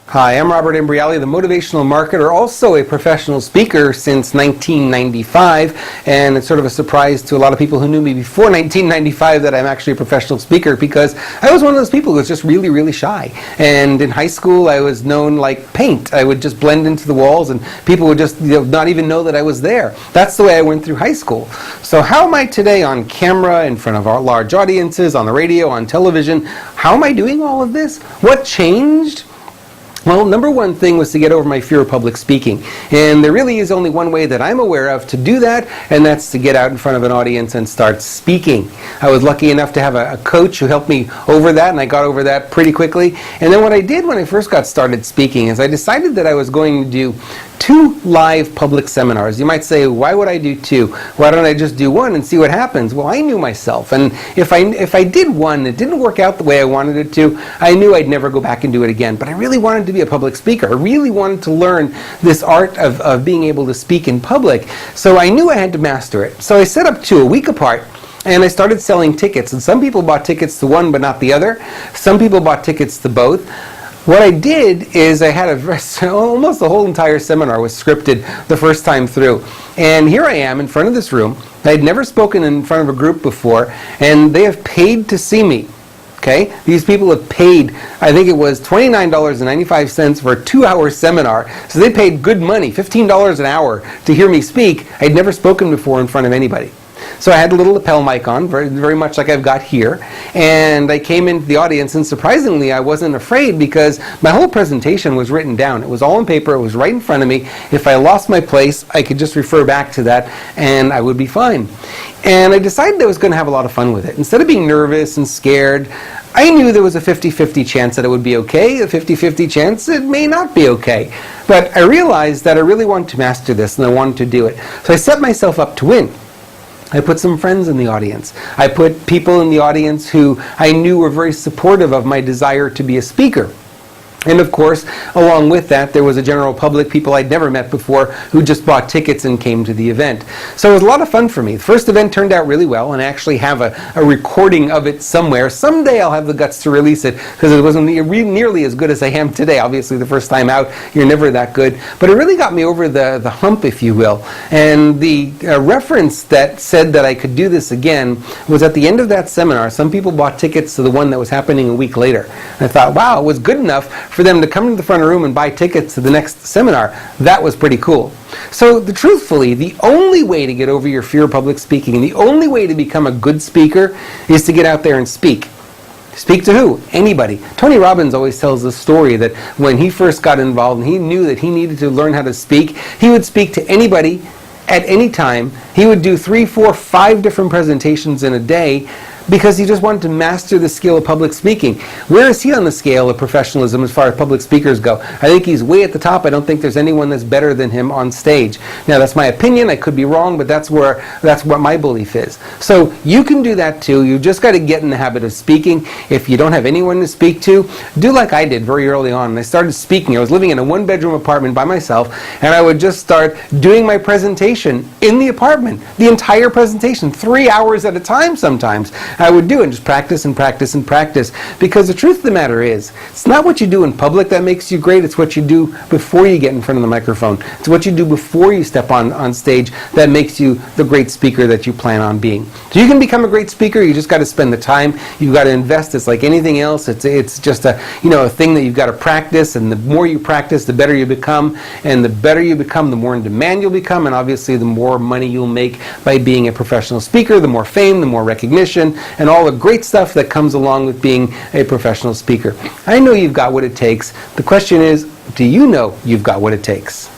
Hi, I'm Robert Imbriali, the motivational marketer, also a professional speaker since 1995, and it's sort of a surprise to a lot of people who knew me before 1995 that I'm actually a professional speaker, because I was one of those people who was just really, really shy. And in high school, I was known like paint. I would just blend into the walls, and people would just not even know that I was there. That's the way I went through high school. So how am I today on camera, in front of our large audiences, on the radio, on television? How am I doing all of this? What changed? Well, number one thing was to get over my fear of public speaking. And there really is only one way that I'm aware of to do that, and that's to get out in front of an audience and start speaking. I was lucky enough to have a coach who helped me over that, and I got over that pretty quickly. And then what I did when I first got started speaking is I decided that I was going to do 2 live public seminars. You might say, why would I do 2? Why don't I just do 1 and see what happens? Well, I knew myself, and if I did 1, it didn't work out the way I wanted it to, I knew I'd never go back and do it again. But I really wanted to be a public speaker. I really wanted to learn this art of being able to speak in public. So I knew I had to master it. So I set up 2 a week apart, and I started selling tickets. And some people bought tickets to one but not the other. Some people bought tickets to both. What I did is I had almost the whole entire seminar was scripted the first time through. And here I am in front of this room. I'd never spoken in front of a group before, and they have paid to see me. Okay? These people have paid, I think it was $29.95 for a 2-hour seminar. So they paid good money, $15 an hour, to hear me speak. I'd never spoken before in front of anybody. So I had a little lapel mic on, very much like I've got here, and I came into the audience, and surprisingly I wasn't afraid because my whole presentation was written down. It was all on paper, it was right in front of me. If I lost my place, I could just refer back to that and I would be fine. And I decided I was going to have a lot of fun with it. Instead of being nervous and scared, I knew there was a 50-50 chance that it would be okay, a 50-50 chance it may not be okay. But I realized that I really wanted to master this and I wanted to do it. So I set myself up to win. I put some friends in the audience. I put people in the audience who I knew were very supportive of my desire to be a speaker. And of course, along with that, there was a general public, people I'd never met before, who just bought tickets and came to the event. So it was a lot of fun for me. The first event turned out really well, and I actually have a recording of it somewhere. Someday I'll have the guts to release it, because it wasn't nearly as good as I am today. Obviously, the first time out, you're never that good. But it really got me over the hump, if you will. And the reference that said that I could do this again was at the end of that seminar. Some people bought tickets to the one that was happening a week later. And I thought, wow, it was good enough for them to come to the front of the room and buy tickets to the next seminar. That was pretty cool. So truthfully, the only way to get over your fear of public speaking, and the only way to become a good speaker, is to get out there and speak. Speak to who? Anybody. Tony Robbins always tells the story that when he first got involved and he knew that he needed to learn how to speak, he would speak to anybody at any time. He would do 3, 4, 5 different presentations in a day, because he just wanted to master the skill of public speaking. Where is he on the scale of professionalism as far as public speakers go? I think he's way at the top. I don't think there's anyone that's better than him on stage. Now, that's my opinion. I could be wrong, but that's what my belief is. So you can do that too. You just got to get in the habit of speaking. If you don't have anyone to speak to, do like I did very early on. I started speaking. I was living in a 1-bedroom apartment by myself, and I would just start doing my presentation in the apartment. The entire presentation, 3 hours at a time sometimes. I would do and just practice and practice and practice, because the truth of the matter is, it's not what you do in public that makes you great, it's what you do before you get in front of the microphone. It's what you do before you step on stage that makes you the great speaker that you plan on being. So you can become a great speaker, you just got to spend the time, you've got to invest. It's like anything else, it's just a thing that you've got to practice, and the more you practice, the better you become, and the better you become, the more in demand you'll become, and obviously the more money you'll make by being a professional speaker, the more fame, the more recognition, and all the great stuff that comes along with being a professional speaker. I know you've got what it takes. The question is, do you know you've got what it takes?